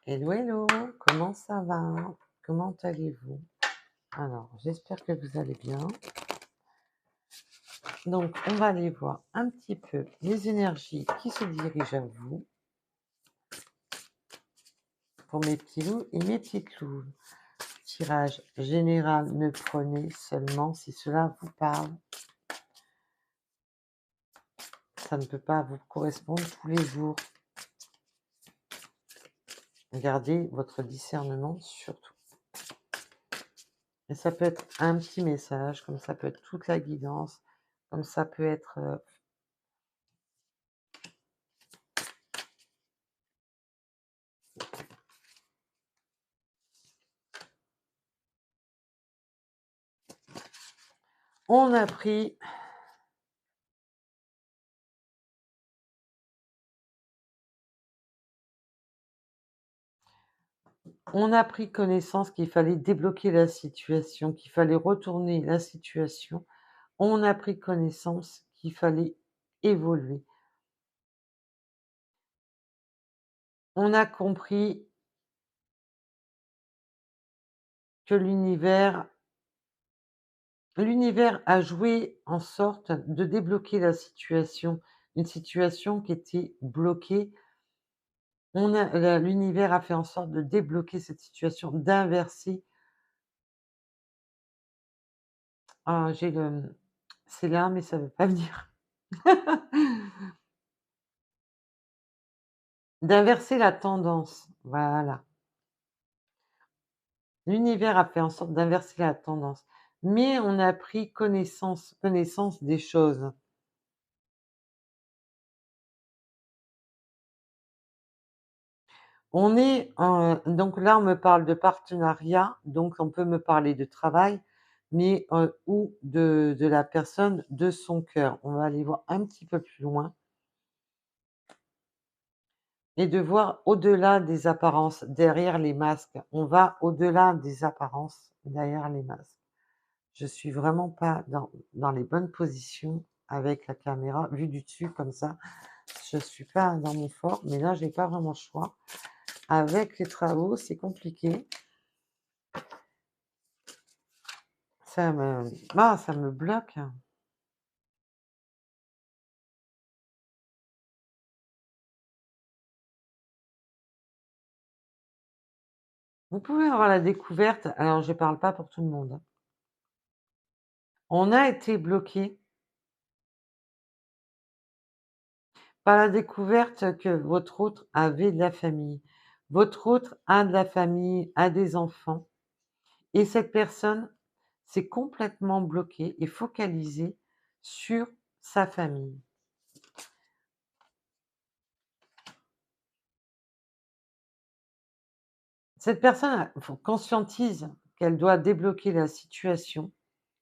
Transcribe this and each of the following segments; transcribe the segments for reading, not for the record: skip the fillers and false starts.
Hello, hello, comment ça va? Comment allez-vous? Alors, j'espère que vous allez bien. Donc, on va aller voir un petit peu les énergies qui se dirigent à vous pour mes petits loups et mes petites louves. Tirage général, ne prenez seulement si cela vous parle. Ça ne peut pas vous correspondre tous les jours. Gardez votre discernement surtout. Et ça peut être un petit message, comme ça peut être toute la guidance, comme ça peut être on a pris connaissance qu'il fallait débloquer la situation, qu'il fallait retourner la situation. On a pris connaissance qu'il fallait évoluer. On a compris que l'univers a joué en sorte de débloquer la situation, une situation qui était bloquée. L'univers a fait en sorte de débloquer cette situation, d'inverser. Ah, c'est là, mais ça veut pas venir. D'inverser la tendance, voilà. L'univers a fait en sorte d'inverser la tendance, mais on a pris connaissance des choses. Donc là, on me parle de partenariat, donc on peut me parler de travail, mais ou de la personne de son cœur. On va aller voir un petit peu plus loin et de voir au-delà des apparences, derrière les masques. On va au-delà des apparences, derrière les masques. Je suis vraiment pas dans les bonnes positions avec la caméra, vue du dessus comme ça. Je suis pas dans mon fort, mais là, j'ai pas vraiment le choix. Avec les travaux, c'est compliqué. Ça me bloque. Vous pouvez avoir la découverte, alors je parle pas pour tout le monde, hein. On a été bloqué par la découverte que votre autre avait de la famille. Votre autre a de la famille, a des enfants, et cette personne s'est complètement bloquée et focalisée sur sa famille. Cette personne conscientise qu'elle doit débloquer la situation,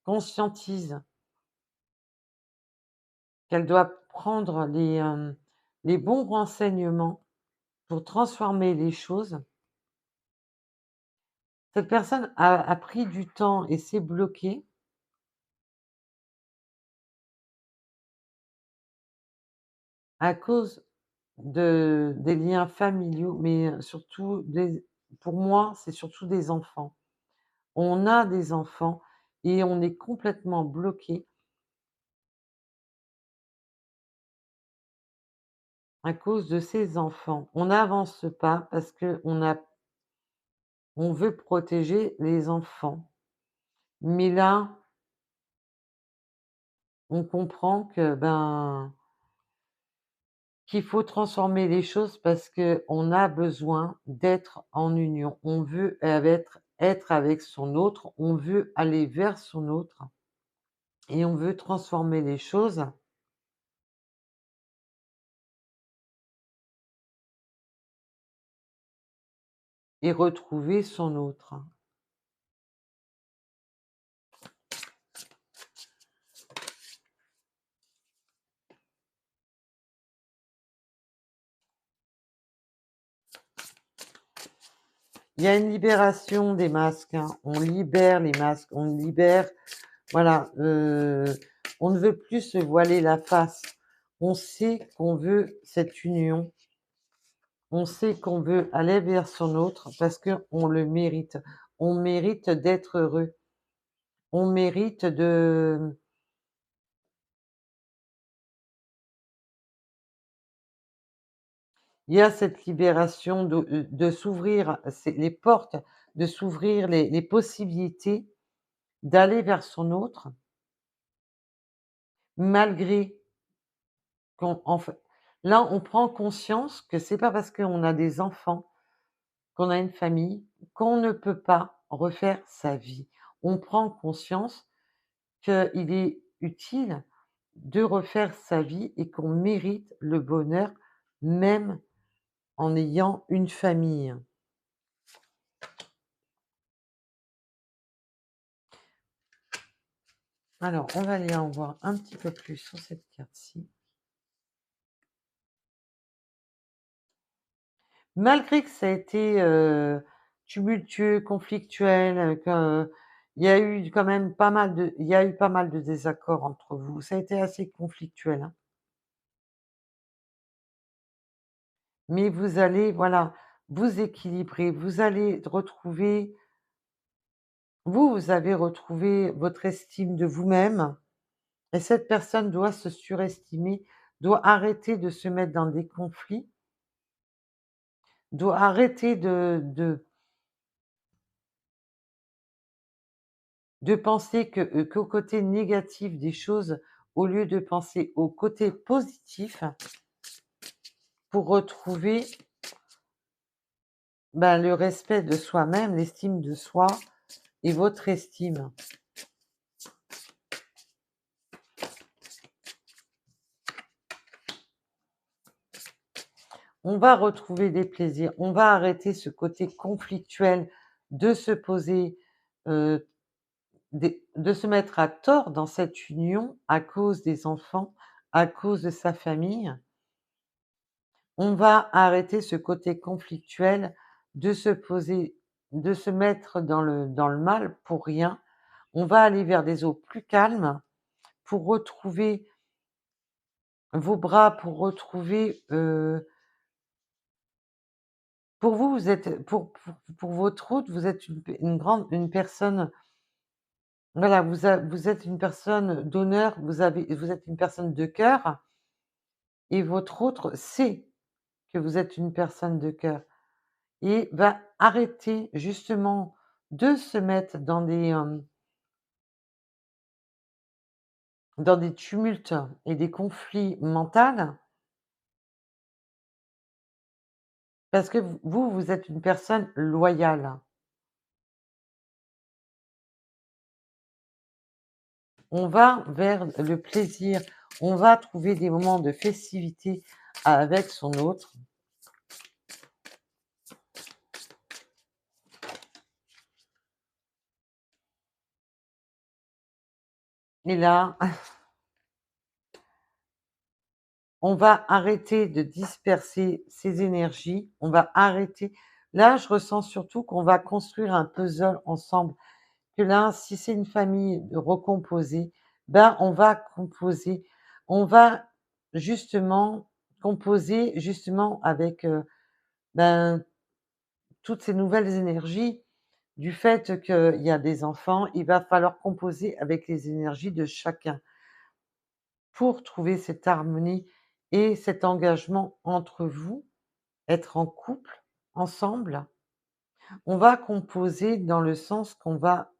conscientise qu'elle doit prendre les bons renseignements pour transformer les choses. Cette personne a pris du temps et s'est bloquée à cause des liens familiaux, mais surtout pour moi, c'est surtout des enfants. On a des enfants et on est complètement bloqué à cause de ces enfants. On n'avance pas parce on veut protéger les enfants. Mais là, on comprend qu'il faut transformer les choses parce qu'on a besoin d'être en union. On veut être avec son autre, on veut aller vers son autre et on veut transformer les choses et retrouver son autre. Il y a une libération des masques, hein. On libère les masques, on libère, voilà, on ne veut plus se voiler la face. On sait qu'on veut cette union. On sait qu'on veut aller vers son autre parce qu'on le mérite. On mérite d'être heureux. On mérite de il y a cette libération de s'ouvrir c'est les portes, de s'ouvrir les possibilités d'aller vers son autre, malgré qu'on en fait là, on prend conscience que c'est pas parce qu'on a des enfants, qu'on a une famille, qu'on ne peut pas refaire sa vie. On prend conscience qu'il est utile de refaire sa vie et qu'on mérite le bonheur même en ayant une famille. Alors, on va aller en voir un petit peu plus sur cette carte-ci. Malgré que ça a été, tumultueux, conflictuel, il y a eu quand même pas mal de désaccords entre vous. Ça a été assez conflictuel, hein. Mais vous allez, voilà, vous équilibrer, vous allez retrouver vous avez retrouvé votre estime de vous-même et cette personne doit se surestimer, doit arrêter de se mettre dans des conflits, doit arrêter de penser qu'au côté négatif des choses, au lieu de penser au côté positif pour retrouver, ben, le respect de soi-même, l'estime de soi et votre estime. On va retrouver des plaisirs, on va arrêter ce côté conflictuel de se poser, heu, de se mettre à tort dans cette union à cause des enfants, à cause de sa famille. On va arrêter ce côté conflictuel de se poser de se mettre dans le mal pour rien. On va aller vers des eaux plus calmes pour retrouver vos bras, pour retrouver, pour vous, vous êtes pour votre route, vous êtes une personne, voilà, vous êtes une personne d'honneur, vous êtes une personne de cœur et votre autre sait que vous êtes une personne de cœur et va arrêter justement de se mettre dans des tumultes et des conflits mentaux parce que vous êtes une personne loyale. On va vers le plaisir, on va trouver des moments de festivité avec son autre et là, on va arrêter de disperser ses énergies, on va arrêter là, je ressens surtout qu'on va construire un puzzle ensemble, que là, si c'est une famille recomposée, ben, on va composer, on va justement composer justement avec, ben, toutes ces nouvelles énergies du fait qu'il y a des enfants, il va falloir composer avec les énergies de chacun pour trouver cette harmonie et cet engagement entre vous, être en couple, ensemble. On va composer dans le sens qu'on va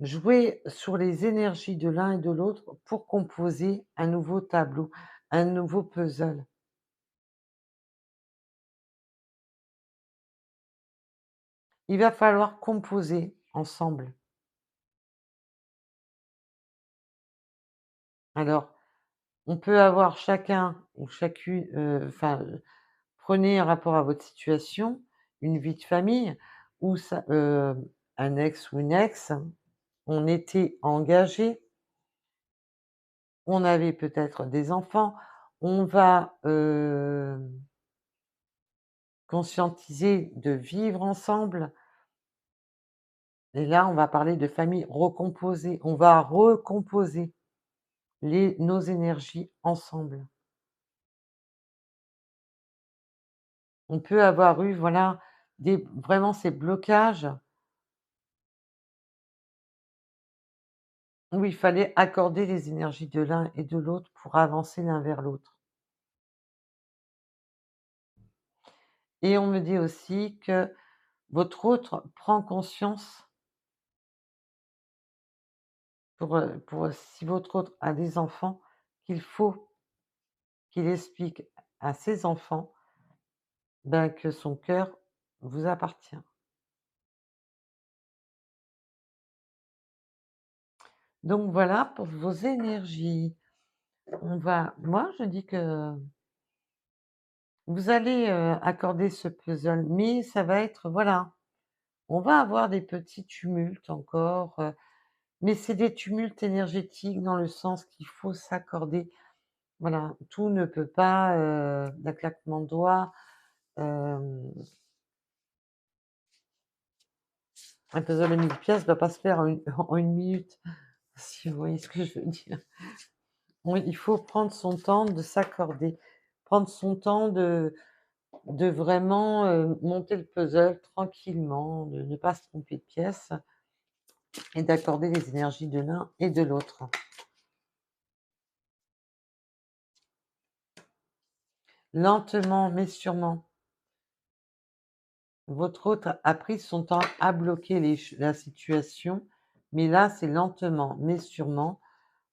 jouer sur les énergies de l'un et de l'autre pour composer un nouveau tableau, un nouveau puzzle. Il va falloir composer ensemble. Alors, on peut avoir chacun ou chacune, enfin, prenez un rapport à votre situation, une vie de famille ou ça, un ex ou une ex, on était engagés, on avait peut-être des enfants, on va, conscientiser de vivre ensemble et là, on va parler de famille recomposée. On va recomposer nos énergies ensemble. On peut avoir eu, voilà, des vraiment ces blocages où il fallait accorder les énergies de l'un et de l'autre pour avancer l'un vers l'autre. Et on me dit aussi que votre autre prend conscience si votre autre a des enfants, qu'il faut qu'il explique à ses enfants, ben, que son cœur vous appartient. Donc voilà pour vos énergies. Moi je dis que vous allez, accorder ce puzzle, mais ça va être voilà, on va avoir des petits tumultes encore, mais c'est des tumultes énergétiques dans le sens qu'il faut s'accorder. Voilà, tout ne peut pas, d'un claquement de doigts, hem, un puzzle de 1000 pièces ne va pas se faire en 1 minute, si vous voyez ce que je veux dire. Oui, il faut prendre son temps de s'accorder, prendre son temps de vraiment, monter le puzzle tranquillement, de ne pas se tromper de pièce et d'accorder les énergies de l'un et de l'autre. Lentement mais sûrement. Votre autre a pris son temps à bloquer la situation, mais là, c'est lentement mais sûrement.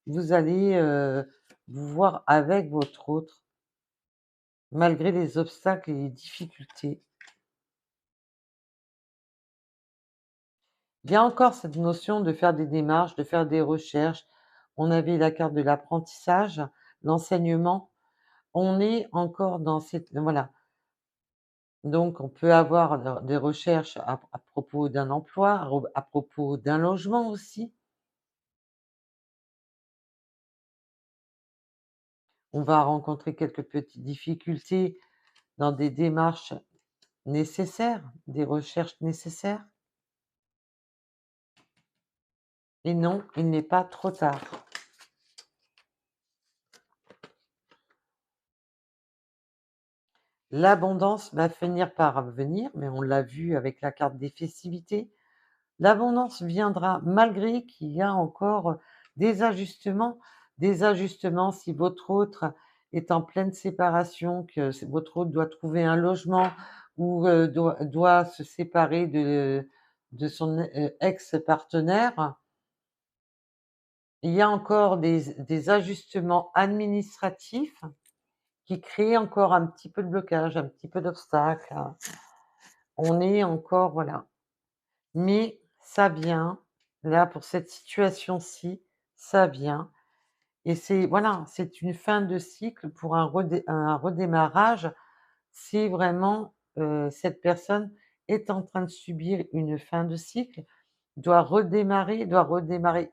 Vous allez, vous voir avec votre autre, malgré les obstacles et les difficultés. Il y a encore cette notion de faire des démarches, de faire des recherches. On avait la carte de l'apprentissage, l'enseignement. On est encore dans cette voilà, donc on peut avoir des recherches à propos d'un emploi, à propos d'un logement aussi. On va rencontrer quelques petites difficultés dans des démarches nécessaires, des recherches nécessaires. Et non, il n'est pas trop tard. L'abondance va finir par venir, mais on l'a vu avec la carte des festivités. L'abondance viendra malgré qu'il y a encore des ajustements si votre autre est en pleine séparation, que votre autre doit trouver un logement ou doit se séparer de son ex-partenaire. Il y a encore des ajustements administratifs qui créent encore un petit peu de blocage, un petit peu d'obstacle, hein. On est encore voilà. Mais ça vient, là, pour cette situation-ci, ça vient et c'est voilà, c'est une fin de cycle pour un redémarrage. Si vraiment, cette personne est en train de subir une fin de cycle, doit redémarrer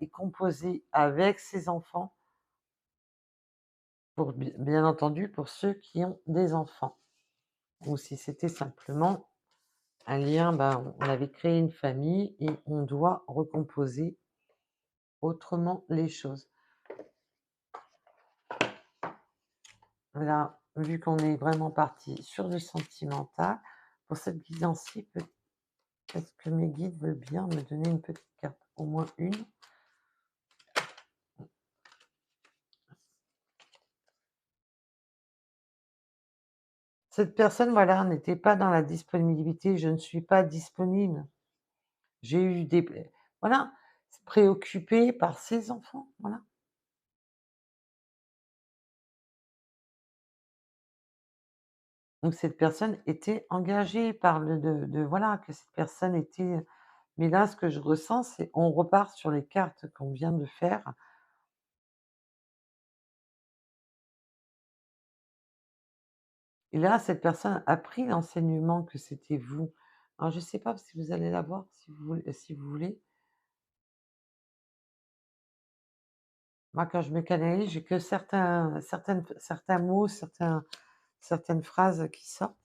et composer avec ses enfants pour bien entendu, pour ceux qui ont des enfants ou si c'était simplement un lien, ben, on avait créé une famille et on doit recomposer autrement les choses. Là, vu qu'on est vraiment parti sur du sentimental, pour cette guidance-ci, peut-être que mes guides veulent bien me donner une petite carte, au moins une. Cette personne, voilà, n'était pas dans la disponibilité, je ne suis pas disponible. J'ai eu des voilà, préoccupée par ses enfants, voilà. Donc cette personne était engagée par le de voilà, que cette personne était mais là, ce que je ressens, c'est on repart sur les cartes qu'on vient de faire. Et là, cette personne a pris l'enseignement que c'était vous. Alors je ne sais pas si vous allez la voir, si vous voulez. Moi, quand je me canalise, j'ai que certains mots, certaines phrases qui sortent.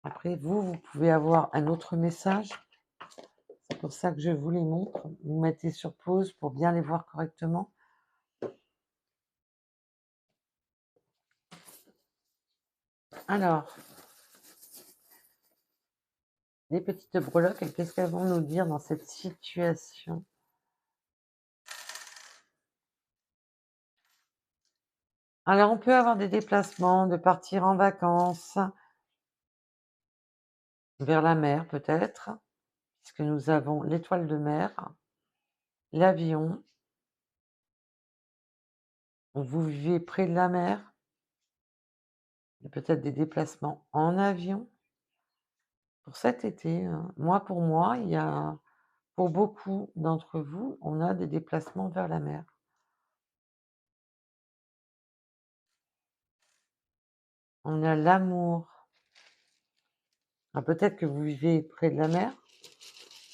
Après, vous pouvez avoir un autre message. C'est pour ça que je vous les montre. Vous mettez sur pause pour bien les voir correctement. Alors, les petites breloques, qu'est-ce qu'elles vont nous dire dans cette situation? Alors, on peut avoir des déplacements, de partir en vacances vers la mer peut-être, puisque nous avons l'étoile de mer, l'avion. Vous vivez près de la mer, il y a peut-être des déplacements en avion pour cet été, hein. Pour moi, il y a pour beaucoup d'entre vous, on a des déplacements vers la mer. On a l'amour. Ah, peut-être que vous vivez près de la mer,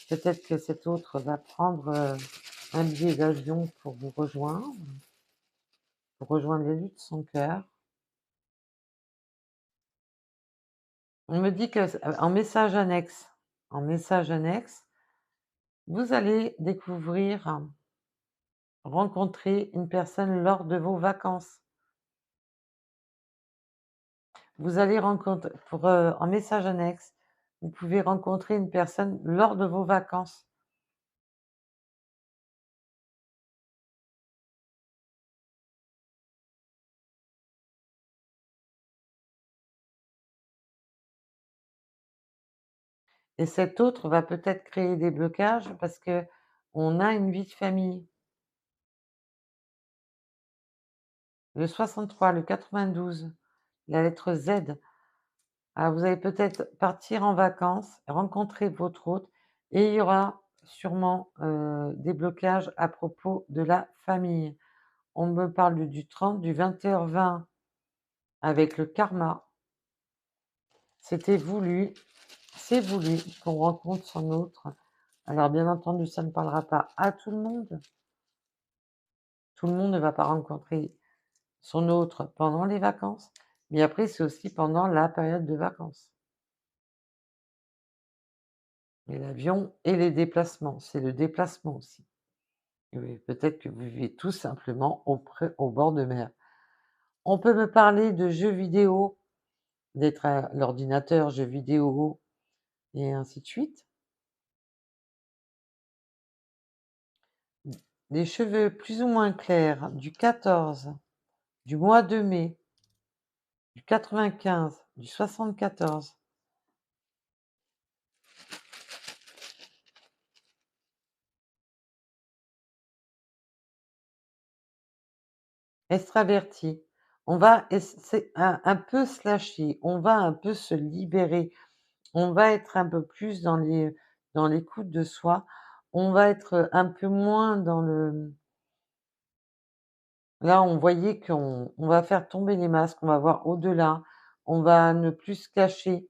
peut-être que cet autre va prendre, un billet d'avion pour rejoindre l'élu de son cœur. On me dit que en message annexe, vous allez découvrir, rencontrer une personne lors de vos vacances. Vous allez rencontrer en message annexe, vous pouvez rencontrer une personne lors de vos vacances. Et cet autre va peut-être créer des blocages parce que on a une vie de famille. Le 63, le 92, la lettre Z. Ah, vous allez peut-être partir en vacances, rencontrer votre hôte et il y aura sûrement, des blocages à propos de la famille. On me parle du 30, du 21h20 avec le karma. C'était voulu, c'est voulu qu'on rencontre son autre. Alors bien entendu, ça ne parlera pas à tout le monde. Tout le monde ne va pas rencontrer son autre pendant les vacances, mais après c'est aussi pendant la période de vacances. Et l'avion et les déplacements, c'est le déplacement aussi. Oui, peut-être que vous vivez tout simplement au bord de mer. On peut me parler de jeux vidéo, d'être à l'ordinateur, jeux vidéo et ainsi de suite. Des cheveux plus ou moins clairs du 14, du mois de mai, du 95, du 74. Extraverti. On va c'est un peu se lâcher, on va un peu se libérer, on va être un peu plus dans l'écoute de soi, on va être un peu moins dans le là, on voyait qu'on va faire tomber les masques, on va voir au-delà, on va ne plus se cacher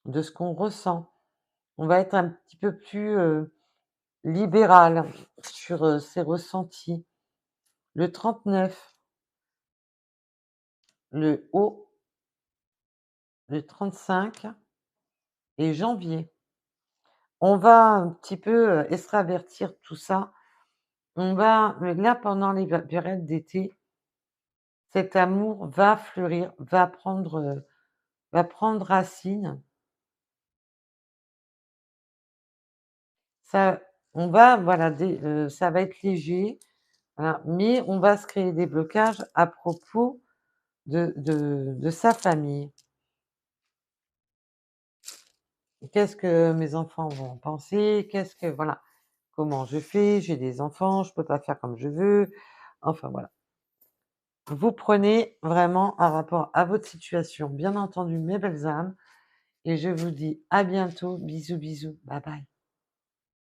de ce qu'on ressent. On va être un petit peu plus, libéral sur, ses ressentis. Le 39, le haut, le 35 et janvier. On va un petit peu, extravertir tout ça. On va là, pendant les périodes d'été, cet amour va fleurir, va prendre racine. Ça on va voilà, ça va être léger, voilà, mais on va se créer des blocages à propos de sa famille. Qu'est-ce que mes enfants vont en penser? Qu'est-ce que voilà, comment je fais? J'ai des enfants, je peux pas faire comme je veux. Enfin voilà. Vous prenez vraiment un rapport à votre situation, bien entendu mes belles âmes, et je vous dis à bientôt. Bisous, bisous. Bye bye.